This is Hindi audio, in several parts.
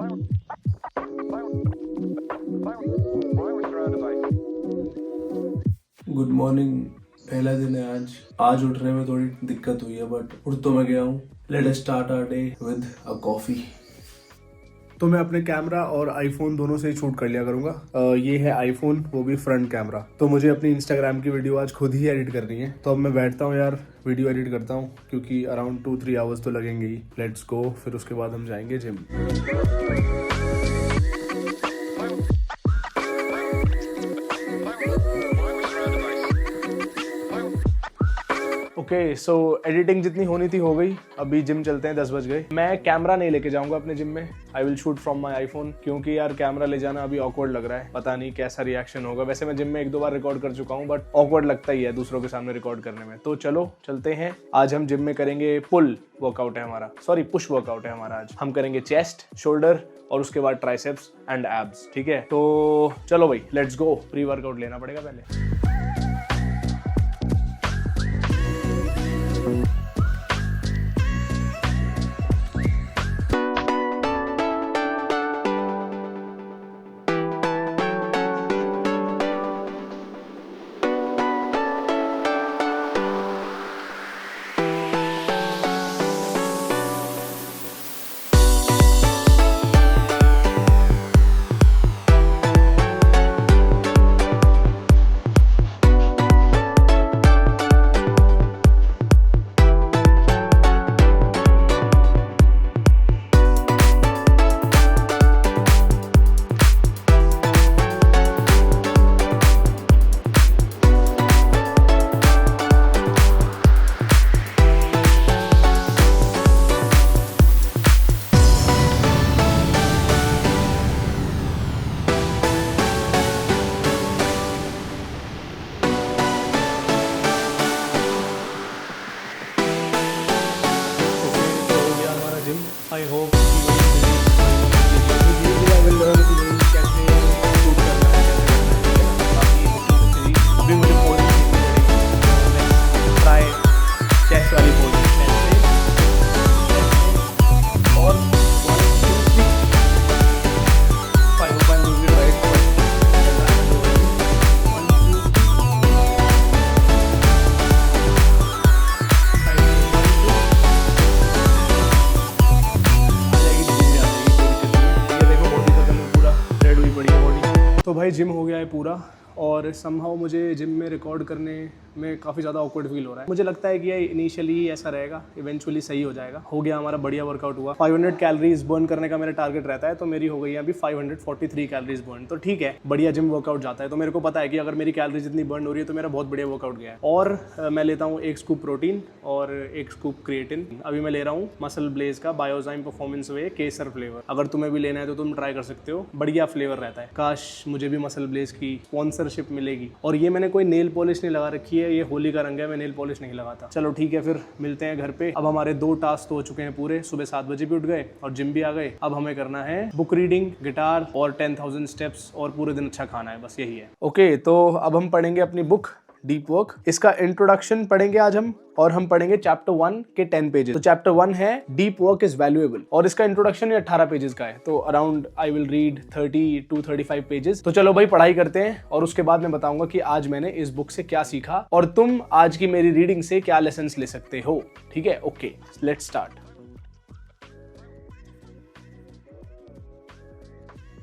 Good morning. पहला दिन है आज उठने में थोड़ी दिक्कत हुई है बट उठ तो मैं गया हूँ। Let us start our day with a coffee. तो मैं अपने कैमरा और आईफोन दोनों से ही शूट कर लिया करूंगा। ये है आईफोन, वो भी फ्रंट कैमरा। तो मुझे अपनी इंस्टाग्राम की वीडियो आज खुद ही एडिट करनी है, तो अब मैं बैठता हूँ यार, वीडियो एडिट करता हूँ, क्योंकि अराउंड 2-3 आवर्स तो लगेंगे ही। Let's go. फिर उसके बाद हम जाएंगे जिम। ओके, सो एडिटिंग जितनी होनी थी हो गई। अभी जिम चलते हैं, 10 बज गए। मैं कैमरा नहीं लेके जाऊंगा अपने जिम में। I will shoot from my iPhone, क्योंकि यार कैमरा ले जाना अभी ऑकवर्ड लग रहा है। पता नहीं कैसा रिएक्शन होगा। वैसे मैं जिम में 1-2 बार रिकॉर्ड कर चुका हूँ, बट ऑकवर्ड लगता ही है दूसरों के सामने रिकॉर्ड करने में। तो चलो चलते हैं। आज हम जिम में करेंगे पुल वर्कआउट है हमारा, सॉरी पुश वर्कआउट है हमारा। आज हम करेंगे चेस्ट, शोल्डर और उसके बाद ट्राइसेप्स एंड एब्स। ठीक है, तो चलो भाई लेट्स गो। प्री वर्कआउट लेना पड़ेगा पहले। I hope I will learn कैसे शूट करना है, बाकी अभी मुझे पोजिंग सीखनी पड़ेगी। ट्राई चेस्ट वाली पोजिंग और 1 2 3 5 1 2 0 राइट। तो भाई जिम हो गया है पूरा, और समहाउ मुझे जिम में रिकॉर्ड करने में काफ़ी ज़्यादा ऑकवर्ड फील हो रहा है। मुझे लगता है कि ये इनिशियली ऐसा रहेगा, इवेंचुअली सही हो जाएगा। हो गया हमारा बढ़िया वर्कआउट हुआ। 500 कैलोरीज बर्न करने का मेरा टारगेट रहता है, तो मेरी हो गई है अभी 543 कैलोरीज बर्न। तो ठीक है, बढ़िया जिम वर्कआउट जाता है। तो मेरे को पता है कि अगर मेरी कैलोरीज इतनी बर्न हो रही है तो मेरा बहुत बढ़िया वर्कआउट गया है। और मैं लेता हूँ 1 स्कूप प्रोटीन और 1 स्कूप क्रिएटिन। अभी मैं ले रहा हूँ मसल ब्लेज का बायोजाइम परफॉर्मेंस वे केसर फ्लेवर। अगर तुम्हें भी लेना है तो तुम ट्राई कर सकते हो, बढ़िया फ्लेवर रहता है। काश मुझे भी मसल ब्लेज की स्पॉन्सरशिप मिलेगी। और ये मैंने कोई नेल पॉलिश नहीं लगा रखी है, ये होली का रंग है, मैं नेल पॉलिश नहीं लगाता। चलो ठीक है, फिर मिलते हैं घर पे। अब हमारे 2 टास्क तो हो चुके हैं पूरे। सुबह 7 बजे भी उठ गए और जिम भी आ गए। अब हमें करना है बुक रीडिंग, गिटार और 10,000 स्टेप्स, और पूरे दिन अच्छा खाना है। बस यही है। ओके, तो अब हम पढ़ेंगे अपनी बुक डीप वर्क। इसका इंट्रोडक्शन पढ़ेंगे आज हम, और हम पढ़ेंगे चैप्टर 1 के 10 पेजेस। तो चैप्टर 1 है डीप वर्क इज वैल्यूएबल, और इसका इंट्रोडक्शन 18 पेजेस का है। तो around I will read 30 to 35 pages. तो चलो भाई पढ़ाई करते हैं, और उसके बाद मैं बताऊंगा कि आज मैंने इस बुक से क्या सीखा और तुम आज की मेरी रीडिंग से क्या लेसन्स ले सकते हो। ठीक है, ओके लेट्स स्टार्ट।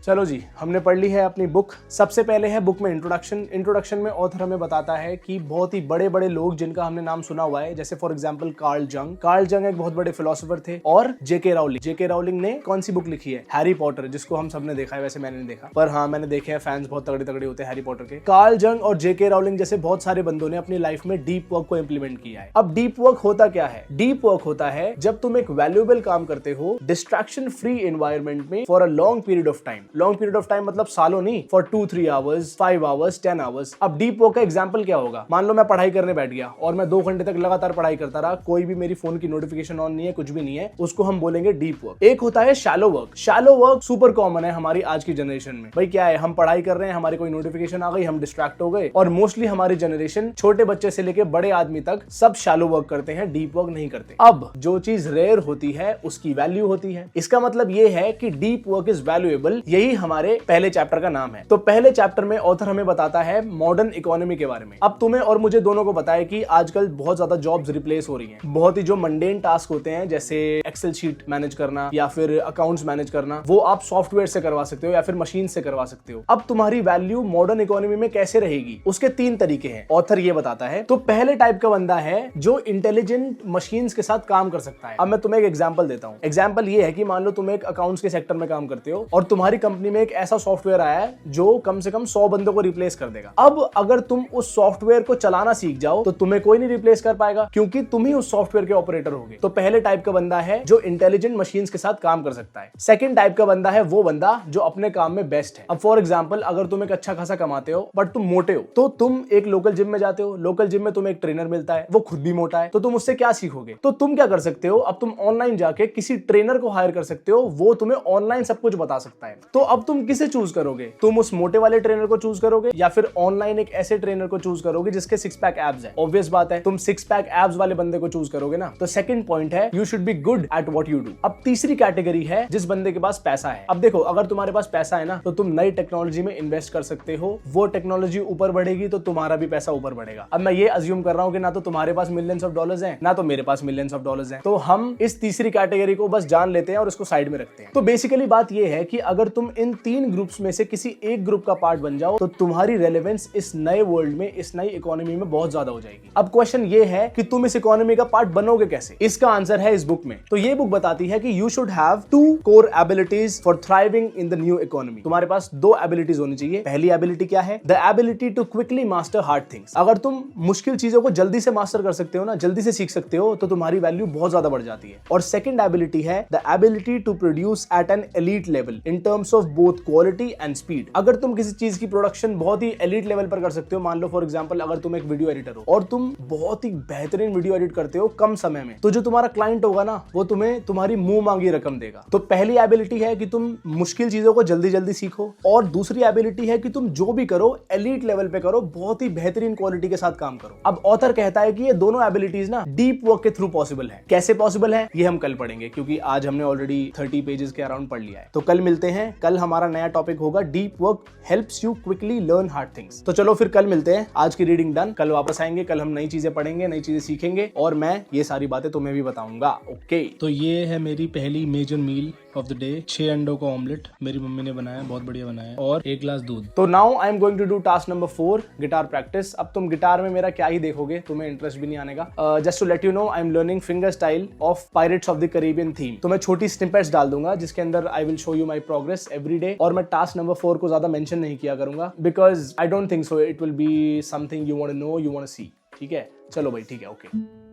चलो जी, हमने पढ़ ली है अपनी बुक। सबसे पहले है बुक में इंट्रोडक्शन। इंट्रोडक्शन में ऑथर हमें बताता है कि बहुत ही बड़े बड़े लोग जिनका हमने नाम सुना हुआ है, जैसे फॉर एग्जांपल कार्ल जंग। कार्ल जंग एक बहुत बड़े फिलोसोफर थे। और जेके राउलिंग। जेके राउलिंग ने कौन सी बुक लिखी है? हैरी पॉटर, जिसको हम सबने देखा है। वैसे मैंने नहीं देखा, पर हाँ मैंने देखे हैं, फैंस बहुत तगड़े तगड़े होते हैं हैरी पॉटर के। कार्ल जंग और जेके राउलिंग जैसे बहुत सारे बंदों ने अपनी लाइफ में डीप वर्क को इंप्लीमेंट किया है। अब डीप वर्क होता क्या है? डीप वर्क होता है जब तुम एक वैल्यूएबल काम करते हो डिस्ट्रैक्शन फ्री एनवायरनमेंट में for a long period of time. Long period of time मतलब सालों नहीं, फॉर 2-3 आवर्स, 5 आवर्स, 10 आवर्स। अब डीप वर्क का एग्जाम्पल क्या होगा? मान लो मैं पढ़ाई करने बैठ गया और मैं 2 घंटे तक लगातार पढ़ाई करता रहा, कोई भी मेरी फोन की नोटिफिकेशन ऑन नहीं है, कुछ भी नहीं है, उसको हम बोलेंगे डीप वर्क। एक होता है shallow work. Shallow work super common है हमारी आज की जनरेशन में। भाई क्या है, हम पढ़ाई कर रहे हैं, हमारी कोई नोटिफिकेशन आ गई, हम डिस्ट्रैक्ट हो गए, और मोस्टली हमारी जनरेशन छोटे बच्चे से लेके बड़े आदमी तक सब शैलो वर्क करते हैं, डीप वर्क नहीं करते। अब जो चीज रेयर होती है उसकी वैल्यू होती है। इसका मतलब ये है कि डीप वर्क इज वैल्यूएबल। यही हमारे पहले चैप्टर का नाम है। तो पहले चैप्टर में ऑथर हमें बताता है मॉडर्न इकोनॉमी के बारे में। अब तुम्हें और मुझे दोनों को पता है कि आजकल बहुत ज्यादा जॉब्स रिप्लेस हो रही हैं। बहुत ही जो मंडेन टास्क होते हैं, जैसे एक्सेल शीट मैनेज करना या फिर अकाउंट्स मैनेज करना, वो आप सॉफ्टवेयर से करवा सकते हो या फिर मशीन से करवा सकते हो। अब तुम्हारी वैल्यू मॉडर्न इकोनॉमी में कैसे रहेगी, उसके 3 तरीके हैं, ऑथर ये बताता है। तो पहले टाइप का बंदा है जो इंटेलिजेंट मशीन्स के साथ काम कर सकता है। अब मैं तुम्हें एक एग्जांपल देता हूं। एग्जांपल ये है कि मान लो तुम एक अकाउंट्स के सेक्टर में काम करते हो और तुम्हारी कंपनी में एक ऐसा सॉफ्टवेयर आया है जो कम से कम 100 बंदों को रिप्लेस कर देगा। अब अगर तुम उस सॉफ्टवेयर को चलाना सीख जाओ तो तुम्हें कोई नहीं रिप्लेस कर पाएगा, क्योंकि तुम ही उस सॉफ्टवेयर के ऑपरेटर होगे। तो पहले टाइप का बंदा है जो इंटेलिजेंट मशीन्स के साथ काम कर सकता है। सेकंड टाइप का बंदा है वो बंदा जो अपने काम में बेस्ट है। अब फॉर एग्जांपल, अगर तुम एक अच्छा खासा कमाते हो बट तुम मोटे हो, तो तुम एक लोकल जिम में जाते हो, लोकल जिम में तुम्हें एक ट्रेनर मिलता है, वो खुद भी मोटा है, तो तुम उससे क्या सीखोगे? तो तुम क्या कर सकते हो, अब तुम ऑनलाइन जाके किसी ट्रेनर को हायर कर सकते हो, वो तुम्हें ऑनलाइन सब कुछ बता सकता है। तो अब तुम किसे चूज करोगे? तुम उस मोटे वाले ट्रेनर को चूज करोगे या फिर ऑनलाइन एक ऐसे ट्रेनर को चूज करोगे जिसके 6 पैक एब्स है? ऑब्वियस बात है, तुम 6 पैक एब्स वाले बंदे को चूज करोगे ना। तो सेकंड पॉइंट है, you should be good at what you do. अब तीसरी कैटेगरी है जिस बंदे के पास पैसा है। अब देखो, अगर तुम्हारे पास पैसा है ना, तो तुम नई टेक्नोलॉजी में इन्वेस्ट कर सकते हो। वो टेक्नोलॉजी ऊपर बढ़ेगी तो तुम्हारा भी पैसा ऊपर बढ़ेगा। अब मैं ये अज्यूम कर रहा हूं कि ना तो तुम्हारे पास मिलियंस ऑफ डॉलर्स हैं, ना तो मेरे पास मिलियंस ऑफ डॉलर्स हैं। तो हम इस तीसरी कैटेगरी को बस जान लेते हैं और इसको साइड में रखते हैं। तो बेसिकली बात ये है कि अगर तुम इन 3 ग्रुप्स में से किसी एक ग्रुप का पार्ट बन जाओ तो तुम्हारी रेलेवेंस इस नए वर्ल्ड में, इस नई इकोनॉमी में बहुत ज्यादा हो जाएगी। अब क्वेश्चन ये है कि तुम इस इकोनॉमी का पार्ट बनोगे कैसे? इसका आंसर है इस बुक में। तो ये बुक बताती है कि you should have 2 core abilities for thriving in the new economy. तुम्हारे पास 2 एबिलिटीज होनी चाहिए। पहली एबिलिटी क्या है? The ability to quickly master hard things. अगर तुम मुश्किल चीजों को जल्दी से मास्टर कर सकते हो ना, जल्दी से सीख सकते हो, तो तुम्हारी वैल्यू बहुत ज्यादा बढ़ जाती है। और सेकंड एबिलिटी है the ability to produce at an elite level in terms of both quality and speed. अगर तुम किसी चीज की प्रोडक्शन बहुत ही एलीट लेवल पर कर सकते हो, मान लो फॉर एग्जांपल अगर तुम एक वीडियो एडिटर हो और तुम बहुत ही बेहतरीन वीडियो एडिट करते हो कम समय में, तो जो तुम्हारा क्लाइंट होगा ना, वो तुम्हें तुम्हारी मुंह मांगी रकम देगा। तो पहली एबिलिटी है कि तुम मुश्किल चीजों को जल्दी जल्दी सीखो, और दूसरी एबिलिटी है कि तुम जो भी करो एलीट लेवल पे करो, बहुत ही बेहतरीन क्वालिटी के साथ काम करो। अब ऑथर कहता है कि ये दोनों एबिलिटीज ना डीप वर्क के थ्रू पॉसिबल है। कैसे पॉसिबल है ये हम कल पढ़ेंगे, क्योंकि आज हमने ऑलरेडी 30 पेजेस के अराउंड पढ़ लिया है। तो कल मिलते हैं। कल हमारा नया टॉपिक होगा deep work helps you quickly learn hard things. तो चलो फिर कल मिलते हैं। आज की रीडिंग डन, कल वापस आएंगे। कल हम नई चीजें पढ़ेंगे, नई चीजें सीखेंगे, और मैं ये सारी बातें तुम्हें भी बताऊंगा। ओके, तो ये है मेरी पहली major meal of the day. 6 अंडों का ऑमलेट मेरी मम्मी ने बनाया, बहुत बढ़िया बनाया, और 1 ग्लास दूध। तो now I am going to do task number 4, guitar practice. अब तुम गिटार में मेरा क्या ही देखोगे, तुम्हें इंटरेस्ट भी नहीं आनेगा। Just to let you know, I am learning finger style of Pirates of the Caribbean theme. तो मैं छोटी स्निपेट्स डाल दूंगा जिसके अंदर I will show you my progress every day. और मैं टास्क नंबर 4 को ज्यादा मेंशन नहीं किया करूंगा, because I don't think so it will be something you want to know, you want to see. ठीक है, चलो भाई, ठीक है, ओके।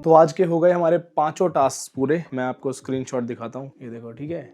तो आज के हो गए हमारे 5 टास्क पूरे। मैं आपको स्क्रीनशॉट दिखाता हूँ, ये देखो, ठीक है।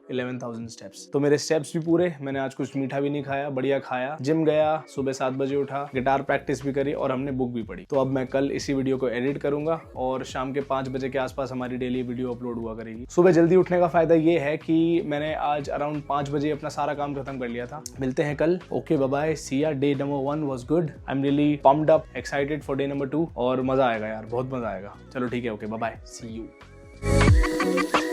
11,000 स्टेप्स। तो मेरे स्टेप्स भी पूरे। मैंने आज कुछ मीठा भी नहीं खाया, बढ़िया खाया, जिम गया, सुबह 7 बजे उठा, गिटार प्रैक्टिस भी करी, और हमने बुक भी पढ़ी। तो अब मैं कल इसी वीडियो को एडिट करूंगा और शाम के 5 बजे के आसपास हमारी डेली वीडियो अपलोड हुआ करेगी। सुबह जल्दी उठने का फायदा ये है कि मैंने आज अराउंड 5 बजे अपना सारा काम खत्म कर लिया था। मिलते हैं कल। ओके, बाय बाय, सी या। Day number 1 was good. I am really pumped up, excited for day number 2, और मजा आएगा यार, बहुत मजा आएगा। चलो ठीक है, okay, bye bye, see you.